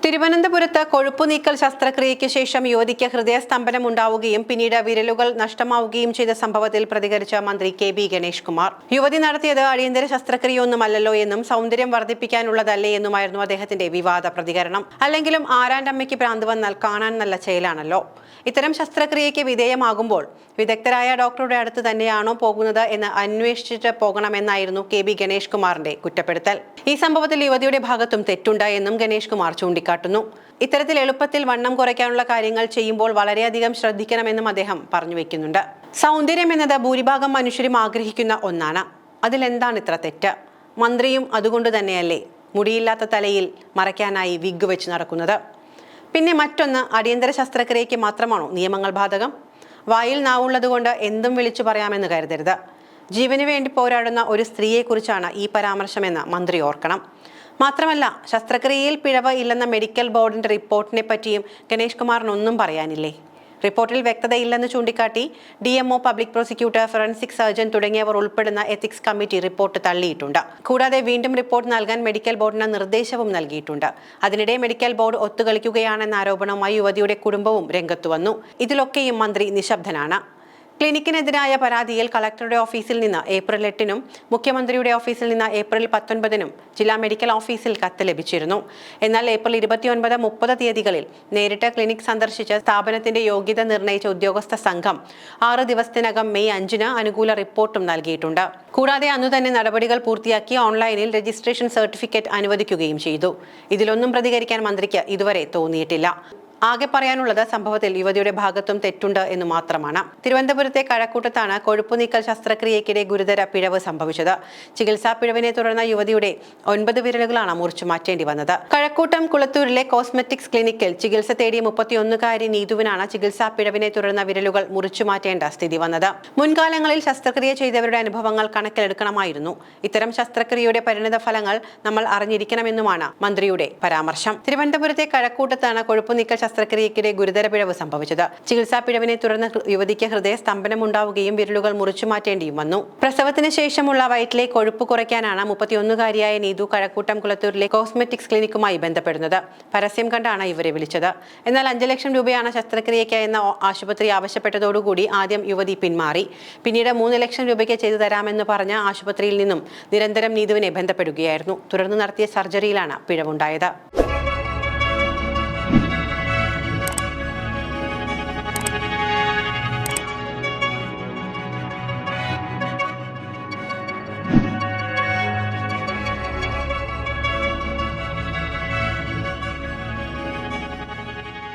തിരുവനന്തപുരത്ത് കൊഴുപ്പുനീക്കൽ ശസ്ത്രക്രിയയ്ക്ക് ശേഷം യുവതിക്ക് ഹൃദയസ്തംഭനം ഉണ്ടാവുകയും പിന്നീട് വിരലുകൾ നഷ്ടമാവുകയും ചെയ്ത സംഭവത്തിൽ പ്രതികരിച്ച മന്ത്രി കെ.ബി. ഗണേഷ് കുമാർ. യുവതി നടത്തിയത് അടിയന്തര ശസ്ത്രക്രിയയൊന്നുമല്ലല്ലോ എന്നും സൗന്ദര്യം വർദ്ധിപ്പിക്കാനുള്ളതല്ലേ എന്നുമായിരുന്നു അദ്ദേഹത്തിന്റെ വിവാദ പ്രതികരണം. അല്ലെങ്കിലും ആരാണ്ടമ്മയ്ക്ക് ഭ്രാന്ത് വന്നാൽ കാണാൻ നല്ല ചേലാണല്ലോ. ഇത്തരം ശസ്ത്രക്രിയയ്ക്ക് വിധേയമാകുമ്പോൾ വിദഗ്ധരായ ഡോക്ടറുടെ അടുത്ത് തന്നെയാണോ പോകുന്നത് എന്ന് അന്വേഷിച്ചിട്ട് പോകണമെന്നായിരുന്നു കെ.ബി. ഗണേഷ് കുമാറിന്റെ കുറ്റപ്പെടുത്തൽ. ഈ സംഭവത്തിൽ യുവതിയുടെ ഭാഗത്തും തെറ്റുണ്ട് എന്നും ഗണേഷ് കുമാർ ചൂണ്ടിക്കാട്ടുന്നു. ഇത്തരത്തിൽ എളുപ്പത്തിൽ വണ്ണം കുറയ്ക്കാനുള്ള കാര്യങ്ങൾ ചെയ്യുമ്പോൾ വളരെയധികം ശ്രദ്ധിക്കണമെന്നും അദ്ദേഹം പറഞ്ഞു വെക്കുന്നുണ്ട്. സൗന്ദര്യം എന്നത് ഭൂരിഭാഗം മനുഷ്യരും ആഗ്രഹിക്കുന്ന ഒന്നാണ്. അതിലെന്താണ് ഇത്ര തെറ്റ്? മന്ത്രിയും അതുകൊണ്ട് തന്നെയല്ലേ മുടിയില്ലാത്ത തലയിൽ മറയ്ക്കാനായി വിഗ് വെച്ച് നടക്കുന്നത്? പിന്നെ മറ്റൊന്ന്, അടിയന്തര ശസ്ത്രക്രിയയ്ക്ക് മാത്രമാണോ നിയമങ്ങൾ ബാധകം? വായിൽ നാവുള്ളതുകൊണ്ട് എന്തും വിളിച്ചു പറയാമെന്ന് കരുതരുത്. ജീവന് വേണ്ടി പോരാടുന്ന ഒരു സ്ത്രീയെക്കുറിച്ചാണ് ഈ പരാമർശമെന്ന് മന്ത്രി ഓർക്കണം. മാത്രമല്ല, ശസ്ത്രക്രിയയിൽ പിഴവ് ഇല്ലെന്ന മെഡിക്കൽ ബോർഡിന്റെ റിപ്പോർട്ടിനെ പറ്റിയും ഗണേഷ് കുമാറിനൊന്നും പറയാനില്ലേ? റിപ്പോർട്ടിൽ വ്യക്തതയില്ലെന്ന് ചൂണ്ടിക്കാട്ടി DMO, public prosecutor, forensic surgeon തുടങ്ങിയവർ ഉൾപ്പെടുന്ന എത്തിക്സ് കമ്മിറ്റി റിപ്പോർട്ട് തള്ളിയിട്ടുണ്ട്. കൂടാതെ വീണ്ടും റിപ്പോർട്ട് നൽകാൻ മെഡിക്കൽ ബോർഡിന് നിർദ്ദേശവും നൽകിയിട്ടുണ്ട്. അതിനിടെ മെഡിക്കൽ ബോർഡ് ഒത്തുകളിക്കുകയാണെന്ന ആരോപണവുമായി യുവതിയുടെ കുടുംബവും രംഗത്തു വന്നു. ഇതിലൊക്കെയും മന്ത്രി നിശബ്ദനാണ്. ക്ലിനിക്കിനെതിരായ പരാതിയിൽ കളക്ടറുടെ ഓഫീസിൽ നിന്ന് ഏപ്രിൽ 8-നും മുഖ്യമന്ത്രിയുടെ ഓഫീസിൽ നിന്ന് ഏപ്രിൽ 19-നും ജില്ലാ മെഡിക്കൽ ഓഫീസിൽ കത്ത് ലഭിച്ചിരുന്നു. എന്നാൽ ഏപ്രിൽ 29, 30 തീയതികളിൽ നേരിട്ട് ക്ലിനിക് സന്ദർശിച്ച് സ്ഥാപനത്തിന്റെ യോഗ്യത നിർണയിച്ച ഉദ്യോഗസ്ഥ സംഘം 6 ദിവസത്തിനകം മെയ് 5-ന് അനുകൂല റിപ്പോർട്ടും നൽകിയിട്ടുണ്ട്. കൂടാതെ അന്നു തന്നെ നടപടികൾ പൂർത്തിയാക്കി ഓൺലൈനിൽ രജിസ്ട്രേഷൻ സർട്ടിഫിക്കറ്റ് അനുവദിക്കുകയും ചെയ്തു. ഇതിലൊന്നും പ്രതികരിക്കാൻ മന്ത്രിക്ക് ഇതുവരെ തോന്നിയിട്ടില്ല. ആകെ പറയാനുള്ളത് സംഭവത്തിൽ യുവതിയുടെ ഭാഗത്തും തെറ്റുണ്ട് എന്ന് മാത്രമാണ്. തിരുവനന്തപുരത്തെ കഴക്കൂട്ടത്താണ് കൊഴുപ്പുനീക്കൽ ശസ്ത്രക്രിയയ്ക്കിടെ ഗുരുതര പിഴവ് സംഭവിച്ചത്. ചികിത്സാ പിഴവിനെ തുടർന്ന് യുവതിയുടെ 9 വിരലുകളാണ് മുറിച്ചു മാറ്റേണ്ടി വന്നത്. കഴക്കൂട്ടം കുളത്തൂരിലെ കോസ്മെറ്റിക്സ് ക്ലിനിക്കിൽ ചികിത്സ തേടിയ 31-കാരി നീതുവിനാണ് ചികിത്സാ പിഴവിനെ തുടർന്ന് വിരലുകൾ മുറിച്ചു മാറ്റേണ്ട സ്ഥിതി വന്നത്. മുൻകാലങ്ങളിൽ ശസ്ത്രക്രിയ ചെയ്തവരുടെ അനുഭവങ്ങൾ കണക്കിലെടുക്കണമായിരുന്നു. ഇത്തരം ശസ്ത്രക്രിയയുടെ പരിണിത ഫലങ്ങൾ നമ്മൾ അറിഞ്ഞിരിക്കണമെന്നുമാണ് മന്ത്രിയുടെ പരാമർശം. തിരുവനന്തപുരത്തെ കഴക്കൂട്ടത്താണ് കൊഴുപ്പുനീക്കൽ ശസ്ത്രക്രിയയ്ക്കിടെ ഗുരുതര പിഴവ് സംഭവിച്ചത്. ചികിത്സാ പിഴവിനെ തുടർന്ന് യുവതിക്ക് ഹൃദയസ്തംഭനം ഉണ്ടാവുകയും വിരലുകൾ മുറിച്ചു മാറ്റേണ്ടിയും വന്നു. പ്രസവത്തിന് ശേഷമുള്ള വയറ്റിലെ കൊഴുപ്പ് കുറയ്ക്കാനാണ് 31-കാരിയായ നീതു കഴക്കൂട്ടം കുളത്തൂരിലെ കോസ്മെറ്റിക്സ് ക്ലിനിക്കുമായി ബന്ധപ്പെടുന്നത്. പരസ്യം കണ്ടാണ് ഇവരെ വിളിച്ചത്. എന്നാൽ 5 ലക്ഷം രൂപയാണ് ശസ്ത്രക്രിയയ്ക്കായെന്ന് ആശുപത്രി ആവശ്യപ്പെട്ടതോടുകൂടി ആദ്യം യുവതി പിന്മാറി. പിന്നീട് 3 ലക്ഷം രൂപയ്ക്ക് ചെയ്തു തരാമെന്ന് പറഞ്ഞ ആശുപത്രിയിൽ നിന്നും നിരന്തരം നീതുവിനെ ബന്ധപ്പെടുകയായിരുന്നു. തുടർന്ന് നടത്തിയ സർജറിയിലാണ് പിഴവുണ്ടായത്.